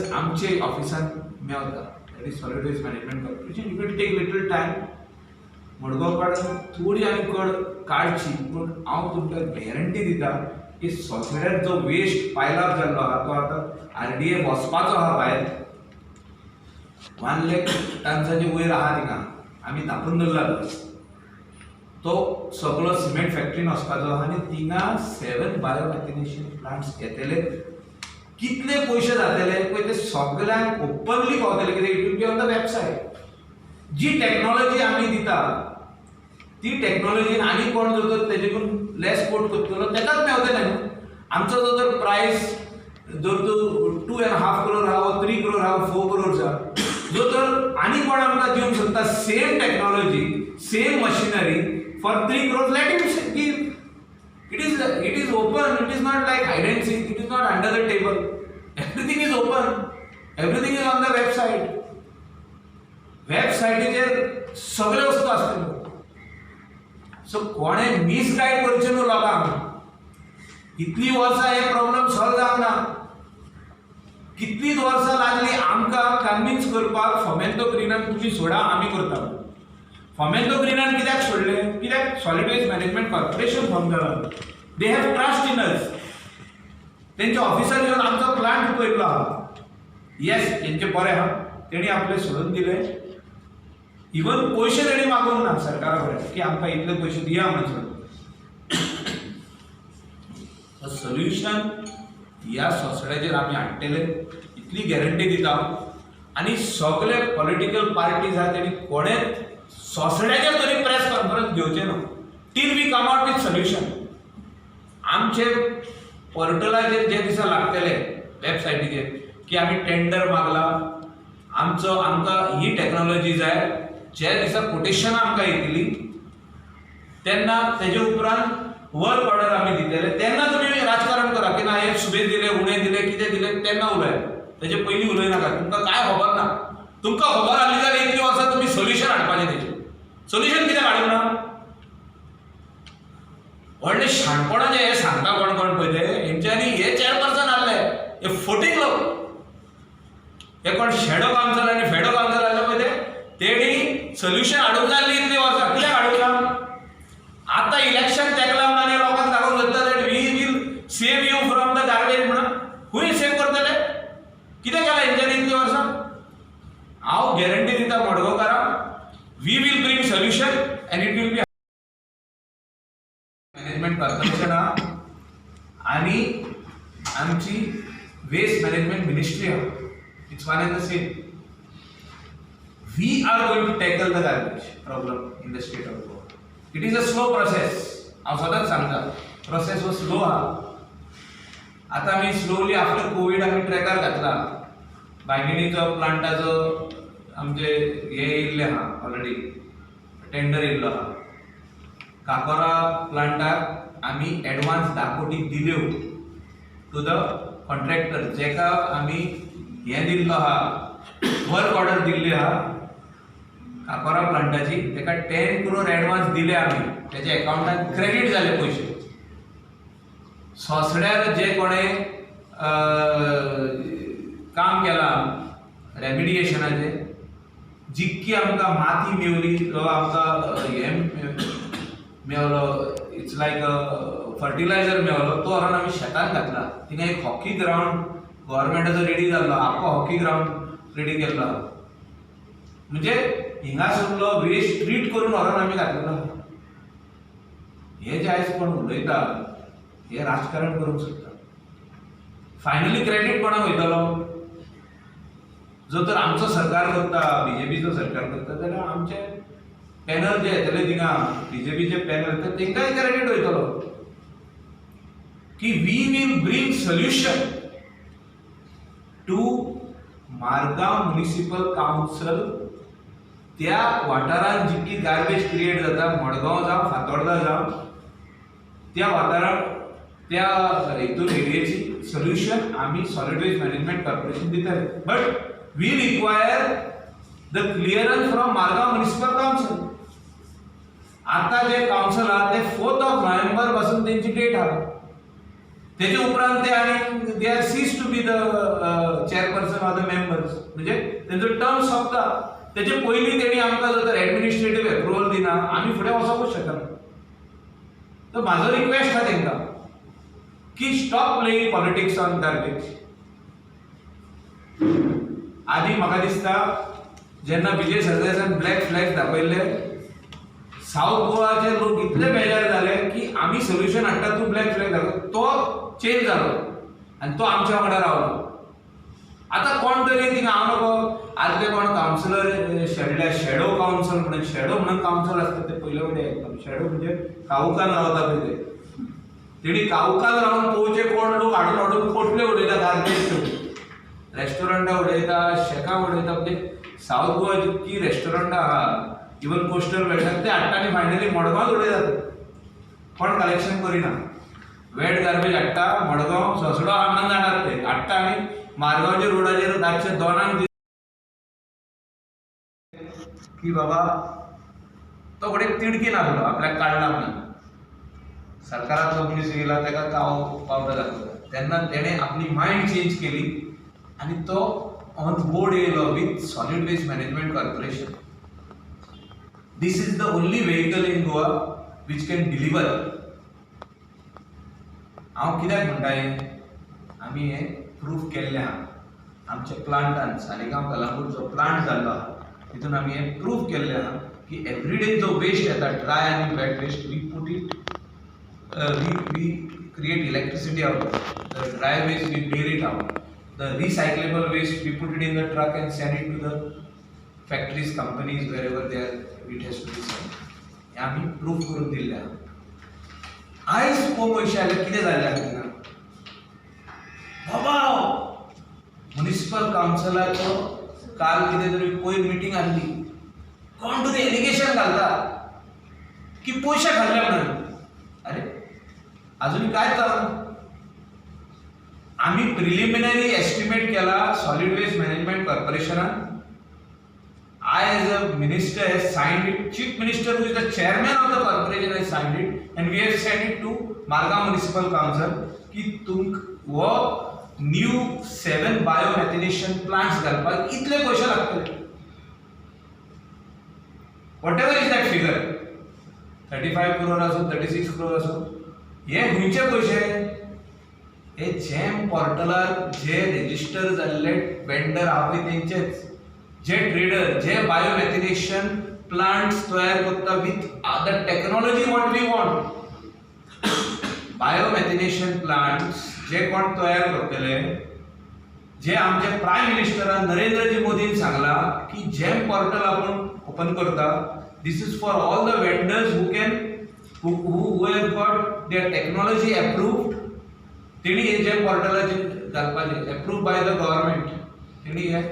खरंच आमचे ऑफिसान मेवता that is solid waste management corporation. You can take little time. Madgaon काडून थोडी आनी कड काडची, पूण हांव तुमकां गॅरंटी दिता की सॉफ्टवेअर जो वेस्ट पायलाप जाल्लो आहा तो आतां RDA वचपाचो आहा भायर. 1 लाख टन्साचे वयर आहा थिंगा, आमी धांपून दवरला तो सगळो सिमेंट फॅक्टरीन वचपाचो आहा आनी थिंगा 7 बायोमॅथिनेशन प्लांट्स येतले. कितले पयशे जातले पळय ते सगळ्यांक ओपनली पावतले, कित्याक it will be on the website. जी टेक्नॉलॉजी आमी दिता ती टेक्नॉलॉजी आनी कोण जर तर तेजेकून लेस कोट करतलो तेकाच मेवतले न्हू. आमचो जो तर प्रायस जर तो 2.5 करोड आहा, 3 करोड आहा, 4 करोड आहा, जो तर आनी कोण आमकां दिवंक शकता same technology, same machinery for 3 crore, let him give. It is open. It is not like hide and seek. It is not under the table. Everything is open. Everything is on the website. वेबसायटीचेर सगळे वस्तू आसतल्यो. So कोणें misguide करचें न्हू लोकांक. इतली वर्सां हे प्रॉब्लेम सॉल्व जावंक ना. कितलीच वर्सां लागली आमकां कन्विन्स करपाक फॉमेंतो ग्रीनान तुमी सोडा आमी करता. फॉमेंतो ग्रीनान कित्याक सोडलें? कित्याक solid waste management corporation form जालां. They have trust in us. तेंचे ऑफिसर येवन आमचो प्लांट पळयल्लो आहा. येस तेंचे बरें आहा, तेणी आपले सोडून दिले. इवन पयशे तेणी मागूंक ना सरकारा कडेन की आमकां इतले पयशे दिया म्हणून. सोल्युशन ह्या सोसायटीचेर आमी हाडटले इतली गॅरंटी दिता. आनी सगळे पॉलिटिकल पार्टीज आहा तेणी कोणेच सोसायटीचेर तरी प्रेस कॉन्फरन्स घेवचें ना till we come out with solution. आमचे पोर्टलाचेर जे दिसा लागतले वेबसायटीचेर की आमी टेंडर मागला, आमकां ही टेक्नॉलॉजी जाय, जे दिसा कोटेशन आमकां येतली तेन्ना तेजे उपरांत वर्क ऑर्डर आमी दितले. तेन्ना तुमी राजकारण करा की ना हे सुबेज दिले, उणें दिले, कितें दिले तेन्ना उलय. तेजे पयलीं उलयनाका. तुमकां काय खबर ना. तुमकां खबर आसली जाल्यार इतली वर्सां तुमी सोल्युशन हाडपाचें. तेजें सोल्युशन कित्याक हाडूंक ना? व्हडले शाणपणाचे हे सांगता कोण कोण पळय ते हेंच्यांनी हे चेअरपर्सन आहले हे फोटींग लोक. हे कोण शेडो कावन्सिल आनी फेडो कावन्सिल आहले पळय तेणी सोल्युशन हाडूंक जाल्ली इतली वर्सां. कित्याक हाडूंक ना? आतां इलेक्शन तेकला म्हणून हे लोकांक दाखोवंक सोदता that we will save you from the garbage म्हणून. खूंय सेव करतले? कितें केलां हेंच्यांनी इतली वर्सां? हांव गॅरंटी दिता मडगांवकारांक, we will bring solution and it will be management corporation आहा आनी आमची वेस्ट मॅनेजमेंट मिनिस्ट्री आहा. It's one and the same. We are going to tackle the garbage problem in the state of Goa. It is a slow process. हांव सदांच सांगता process हो slow आहा. आतां आमी स्लोली आफ्टर कोवीड आमी ट्रॅकार घातला. बायगिणीचो प्लांटाचो आमचे हे येयल्ले आहा ऑलरेडी टेंडर येयल्लो आहा. काकोरा प्लांटाक आमी एडवान्स 10 कोटी दिल्यो टू द कॉन्ट्रॅक्टर, जेका आमी हे दिल्लो आहा वर्क ऑर्डर दिल्ली आहा काकोरा प्लांटाची. तेका 10 करोड एडवान्स दिले आमी. तेच्या अकाउंटान क्रेडीट जाले पयशे. सोसड्यार जे कोणें काम केलां रेमिडिएशनाचे, जितकी आमकां माती मेवली तो आमकां हे मेवलो, इट्स लायक फर्टिलायझर मेवलो, तो व्हरून आमी शेतान घातला. थिंगा एक हॉकी ग्रावंड गव्हर्मेंटाचो रेडी जाल्लो, आख्खो हॉकी ग्रावंड रेडी केल्लो. म्हणजे हिंगासरलो वेस्ट ट्रीट करून व्हरून आमी घातलेलो. हे जे आयज कोण उलयता हे राजकारण करूंक सोदता. फायनली क्रेडीट कोणाक वयतलो? जो तर आमचो सरकार करता, बीजेपीचो सरकार करता, जाल्यार आमचे पॅनल जे येतले थिंगा बीजेपीचे पॅनल येतले तेंकाय क्रेडीट वयतलो की we will bring solution to Margao municipal council. त्या वाठारांत जितकी गार्बेज क्रिएट जाता, मडगांव जावं फातोर्डा जावं, त्या वाठारांत त्या हेतून एरियेची सोल्युशन आमी सॉलिड वेस्ट मॅनेजमेंट कॉर्पोरेशन दितले. But we require the clearance from Margao municipal council. आता जे काउन्सिल आहा ते 4th of November पासून तेंची डेट आहा. तेजे उपरांत ते आनी they are cease to be the chairperson of the members म्हणजे तेंचो टर्म सोंपता तेचे पयलीं तेणी आमकां जर तर एडमिनिस्ट्रेटीव एप्रुवल दिना आमी फुडें वचोंकूच शकना. तर म्हाजो रिक्वेस्ट आहा तेंकां की stop playing politics on garbage. आदी म्हाका दिसता जेन्ना विजय सरदेसायान ब्लॅक फ्लॅग दाखयल्ले साऊथ गोवाचे लोक इतले बेजार जाले की आमी सोल्युशन हाडटा तूं ब्लॅक फ्लॅग दाखय. तो चेंज जालो आनी तो आमच्या वांगडा रावलो. आतां कोण तरी थिंगा हांव नको आदले कोण कावन्सिलर शॅडो कावन्सिल म्हणून शॅडो म्हणून कावन्सिल आसता ते पयले कडेन आयकता. शॅडो म्हणजे कावकान रावता पळय ते. तेणी कावकान रावन पोवचे कोण लोक हाडून हाडून पोटले उडयता गार्बेज रेस्टॉरंटां उडयता शेकां उडयता. म्हणजे साऊथ गोवा जितकी रेस्टॉरंटां आहा इवन कोस्टल बेल्टाक ते हाडटा आनी फायनली मडगांवात उडयतात. कोण कलेक्शन करिना. वेट गार्बेज हाडटा मडगांव ससडो हांगा जाणार ते हाडटा आनी मारगांवच्या रोडाचेर रातचे 2 की बाबा तो कडेन तिडकी नासलो आपल्याक काडला म्हणून. सरकारांतलो मनीस येयला तेका काव पावडर दाखयता. तेन्ना तेणें आपली मायंड चेंज केली आनी तो ऑन बोर्ड येयलो with solid waste management corporation. This is the only vehicle in Goa which can deliver. हांव कित्याक म्हणटा हें आमी हें प्रूफ केल्लें आहा. आमच्या प्लांटान सालिगांव कलंगूटचो प्लांट जाल्लो आहा तितून आमी हें प्रूफ केल्लें आहा की एवरीडे जो वेस्ट येता ड्राय आनी wet waste we put it we create electricity out of the dry waste we bear it out the recyclable waste we put it in the truck and send it to the factories, companies, wherever they are, it has to be sent. हे आमी proof करून दिल्ले आहा. आयज पळोवंक वयशे जाल्यार कितें जाल्लें थिंगा बाबा म्युनिसिपल कावन्सिलाचो काल कितें तरी पयर मिटींग आसली. कोण तरी एलिगेशन घालता की पयशे खाल्ले म्हणून. अरे अजून कांयच जावना. आमी प्रिलिमिनरी एस्टिमेट केला सॉलिड वेस्ट मॅनेजमेंट कॉर्पोरेशनान. I as a minister has signed it. Chief Minister who is the chairman of the corporation has signed it and we have sent it to Margam Municipal Council की तुमक वो new 7 biomethanation plants घालपाक इतले पैसे लागतले. Whatever is that figure 35 crore असो 36 crore असो हे खंयचे पैसे हे जेम पोर्टलार जे रजिस्टर जाल्ले वेंडर आहा पळय तेंचेच जे ट्रेडर जे बायोमेथिनेशन प्लांट्स तयार करता with the technology what we want. Biomethanation plants जे कोण तयार करतले जे आमचे प्रायम मिनिस्टरान नरेंद्रजी मोदीन सांगला की जेम पोर्टल आपण ओपन करता this is for all the vendors who can who have got their technology approved. तेणी हे जेम पोर्टलाचेर घालपाचें अप्रूव्ड बाय द गव्हर्नमेंट. तेणी हे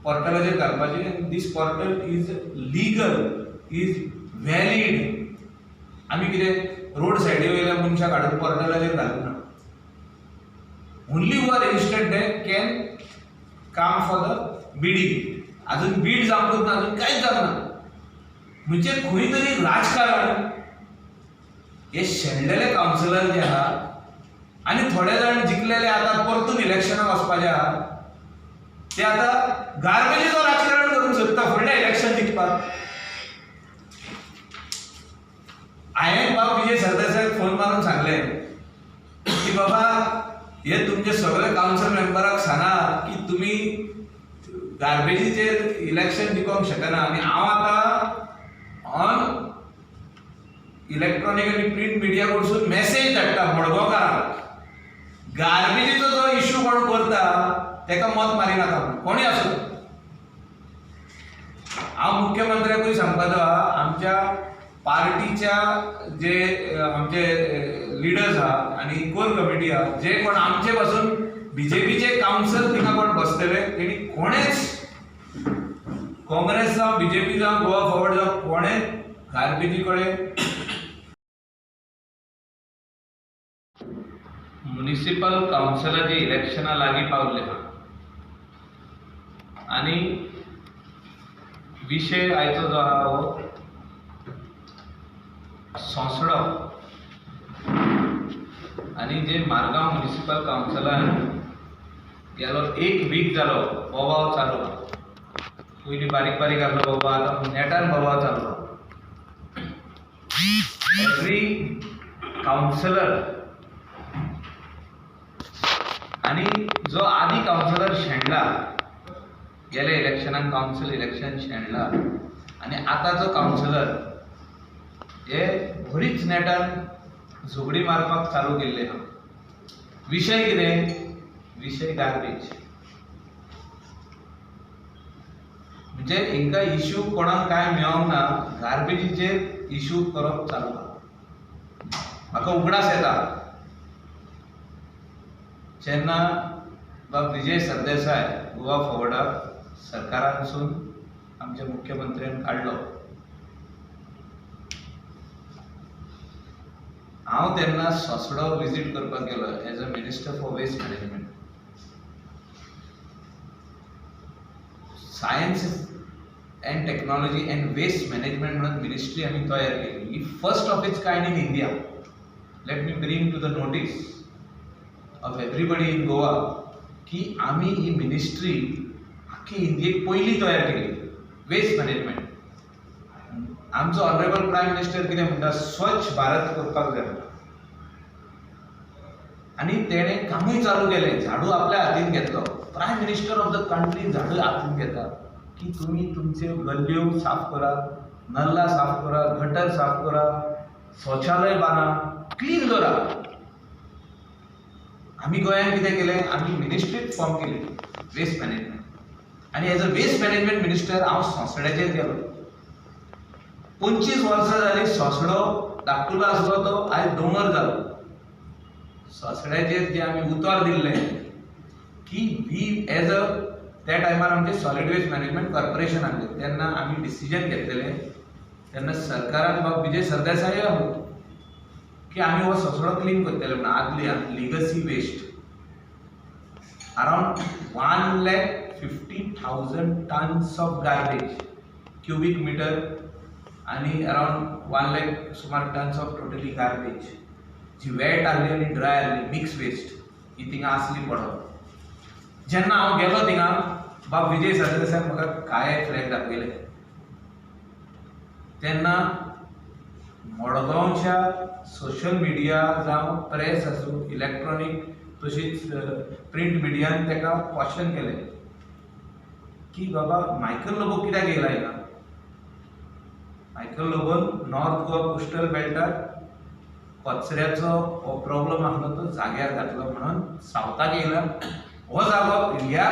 पोर्टलाचेर घालपाचें आनी this portal is legal is valid. आमी कितें रोड सायडी वयल्या मनशाक हाडून पोर्टलाचेर घालूंक ना. Only who are registered they can काम फॉर द बिडिंग. अजून बीड जावंकूच ना अजून कांयच जावना. म्हणजे खंय तरी राजकारण हे शेणलेले कावन्सिलर जे आहा आनी थोडे जाण जिखलेले आतां परतून इलेक्शनाक वचपाचे आहा ते आता गार्बेजीचो राजकारण करूंक सोदता फुडलें इलेक्शन जिखपाक. हांवें बाब विजय सरदेसायाक फोन मारून सांगलें की बाबा हे तुमचे सगळे कावन्सिल मेंबराक सांगा की तुमी गार्बेजीचेर इलेक्शन जिखोवंक शकना आनी हांव आतां ऑन इलेक्ट्रॉनीक आनी प्रिंट मिडिया कडसून मेसेज धाडटा मडगांवकारांक गार्बेजीचो जो इश्यू कोण करता तेका मत मारिनाका कोणी आसूं. हांव मुख्यमंत्र्याकूय सांगपाचो आहा आमच्या पार्टीच्या जे आमचे लिडर्स आहा आनी कोर कमिटी आहा जे कोण आमचे पासून बीजेपीचे कावन्सिल थिंगा कोण बसतले तेणी कोणेच काँग्रेस जावं बीजेपी जावं गोवा फॉरवर्ड जावं कोणेच गार्बेजी कडेन म्युनिसिपल कावन्सिलाचे इलेक्शना लागीं पावले आहा आनी विशय आयचो जो आहा हो सोंसडो आनी जे मारगांव म्युनिसिपल कावन्सिलान गेलो 1 वीक जालो बोवाळ चालू आहा. पयलीं बारीक बारीक आसलो बोवाळ, आतां नेटान बोवाळ चालू आहा. एवरी काउन्सिलर आणि जो आदी काउन्सिलर शेणला, गेल्या इलेक्शनाक काउन्सिल इलेक्शन शेणला, आणि आतांचो काउन्सिलर हे बरीच नेटान झगडी मारपाक चालू केल्ले आहा. विशय कितें? विशय गार्बेज. म्हणजे हिंका इश्यू कोणाक काय मेळोंक ना, गार्बेजीचेर इश्यू करप चालू आहा. म्हाका उगडास येता जेन्ना बाब विजय सरदेसाय गोवा फॉरवर्डाक सरकारांतसून आमच्या मुख्यमंत्र्यान काडलो. हांव तेन्ना सोसडो विजीट करपाक गेलो as a minister for waste management. Science and technology and waste management म्हणून मिनिस्ट्री आम्ही तयार केली. ही first of its kind in India. Let me bring to the notice of everybody in Goa की आम्ही ही मिनिस्ट्री आख्खी इंडियेक पयली तयार केली वेस्ट मॅनेजमेंट. आमचो ऑनरेबल प्रायम मिनिस्टर कितें म्हणटा, स्वच्छ भारत करपाक जाय आणि तेणें कामूय चालू केलें. झाडू आपल्या हातीन घेतलो. Prime minister of the country झाडू हातीन घेता की तुम्ही तुमचे गल्ल्यो साफ करा, नल्ला साफ करा, गटर साफ करा, शौचालय बांदा, क्लीन करा. आम्ही गोंयांत कितें केलें, आम्ही मिनिस्ट्रीच फॉर्म केली वेस्ट मॅनेजमेंट. आणि as a waste management minister हांव सोंसड्याचेर गेलो. 25 वर्सां जालीं सोंसडो धाकटुलो आसलो तो आयज दोंगर जालो. सोंसड्याचेर जे आमी उतर दिल्लें की वी एज अ त्या टायमार आमचें सॉलिड वेस्ट मॅनेजमेंट कॉर्पोरेशन आहलें, तेन्ना आमी डिसिजन घेतलेलें. तेन्ना सरकारान बाब विजय सरदेसाय आहलो की आमी हो सोंसडो क्लीन करतले म्हणून. आदली legacy waste around 1,50,000 tons of garbage cubic metre आणि अराउंड 1,00,000 सुमार टन्स ऑफ टोटली गार्बेज जी वेट आहली आनी ड्राय आहली मिक्स वेस्ट ही थिंगा आसली पडत. जेन्ना हांव गेलो थिंगा बाब विजय सरदेसायान म्हाका काय फ्लॅग दाखयले. तेन्ना मडगांवच्या सोशल मिडिया जावं प्रेस आसूं, इलेक्ट्रॉनीक तशीच प्रिंट मिडियान ताका क्वेश्चन केलें की बाबा मायकल लोबो कित्याक येयला हिंगा. मायकल लोबोन नॉर्थ गोवा कोस्टल बेल्टात कचऱ्याचो हो प्रॉब्लेम आसलो तो जाग्यार घातलो म्हणून सावथाक येयला. हो जागो ह्या